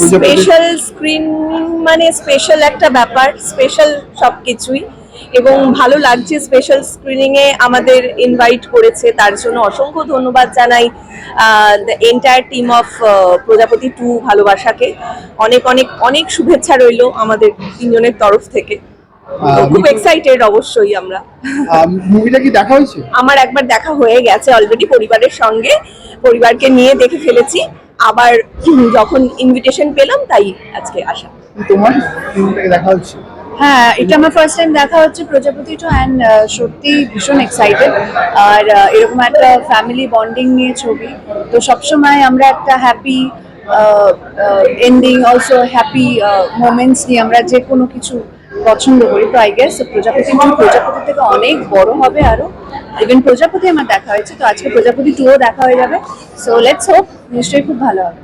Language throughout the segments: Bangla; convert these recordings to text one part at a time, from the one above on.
স্পেশাল স্ক্রিন মানে স্পেশাল একটা ব্যাপার, স্পেশাল সবকিছুই, এবং ভালো লাগছে। স্পেশাল স্ক্রিনিং এ আমাদের ইনভাইট করেছে, তার জন্য অসংখ্য ধন্যবাদ জানাই দ্য এন্টায়ার টিম অফ প্রজাপতি 2 ভালোবাসাকে। অনেক অনেক অনেক শুভেচ্ছা রইলো আমাদের তিনজনের তরফ থেকে। খুব এক্সাইটেড অবশ্যই আমরা। মুভিটা কি দেখা হয়েছে? আমার একবার দেখা হয়ে গেছে অলরেডি, পরিবারের সঙ্গে, পরিবারকে নিয়ে দেখে ফেলেছি। আবার যখন ইনভিটেশন পেলাম তাই আজকে আসা। তোমার মুভিটাকে দেখা হচ্ছে? হ্যাঁ, এটা আমার ফার্স্ট টাইম দেখা হচ্ছে প্রজাপতি 2 অ্যান্ড সত্যি ভীষণ এক্সাইটেড। আর এরকম একটা ফ্যামিলি বন্ডিং নিয়ে ছবি, তো সবসময় আমরা একটা happy ending, also happy moments নিয়ে আমরা যে কোনো কিছু পছন্দ করি। তো আই গেস প্রজাপতি 2 প্রজাপতি থেকে অনেক বড় হবে আরো। ইভেন প্রজাপতি আমার দেখা হয়েছে, তো আজকে প্রজাপতি 2ও দেখা হয়ে যাবে। সো লেটস হোপ, নিশ্চয়ই খুব ভালো হবে।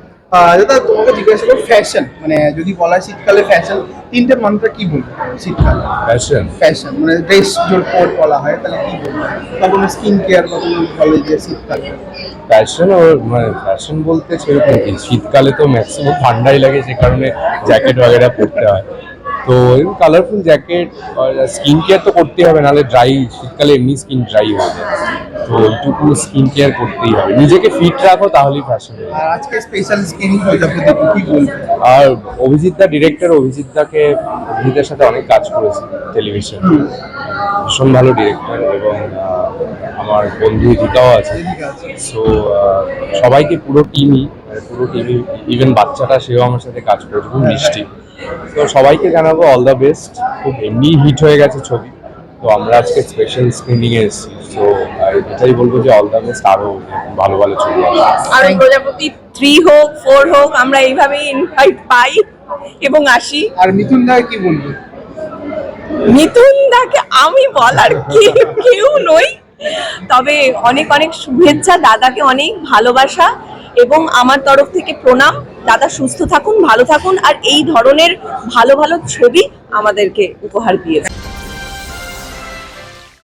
দাদা তোমাকে জিজ্ঞাসা করো, ফ্যাশন মানে যদি বলা হয় শীতকালে ফ্যাশন, তিনটে মন্ত্র কি বলবো? শীতকাল ফ্যাশন মানে ড্রেস জোর কোড বলা হয়, তাহলে কি বলবো? বা কোনো স্কিন কেয়ার বা কোনো বলে যে শীতকাল ফ্যাশন, ওর মানে ফ্যাশন বলতে সেরকম কি, শীতকালে তো ম্যাক্সিমাম ঠান্ডাই লাগে, যে কারণে জ্যাকেট वगैरह পরতে হয়। তো এরকম কালারফুল জ্যাকেট, আর স্কিন কেয়ার তো করতেই হবে, নাহলে ড্রাই, শীতকালে এমনি স্কিন ড্রাই হয়ে যায়। তো এইটুকু স্কিন কেয়ার করতেই হবে, নিজেকে ফিট রাখো তাহলেই ফ্যাশন। আর আজকে স্পেশাল স্কিনিং প্রজাপতি কি বলবো? আর অভিজিৎ দা, ডিরেক্টর অভিজিতের সাথে অনেক কাজ করেছি টেলিভিশন, ভীষণ ভালো ডিরেক্টর, এবং আমার বন্ধু দীপিকাও আছে। সো সবাইকে পুরো টিমই ইভেন বাচ্চাটা সেও আমার সাথে কাজ করেছে, খুব মিষ্টি। তো সবাইকে জানাবো অল দ্য বেস্ট। খুব এমনি হিট হয়ে গেছে ছবি, তো আমরা আজকে স্পেশাল স্ক্রিনিং এ এসেছি। তো এটাই বলবো যে অল দ্য বেস্ট, আরো ভালো ভালো ছবি আর প্রজাপতি 3 হোক 4 হোক, আমরা এইভাবেই ইনভাইট পাই এবং আসি। আর মিথুন দা কি বলবো? মিথুন দাকে আমি বলার কেউ নই, তবে অনেক অনেক শুভেচ্ছা, দাদাকে অনেক ভালোবাসা এবং আমার তরফ থেকে প্রণাম। দাদা সুস্থ থাকুন, ভালো থাকুন, আর এই ধরনের ভালো ভালো ছবি আমাদেরকে উপহার দিয়েছে।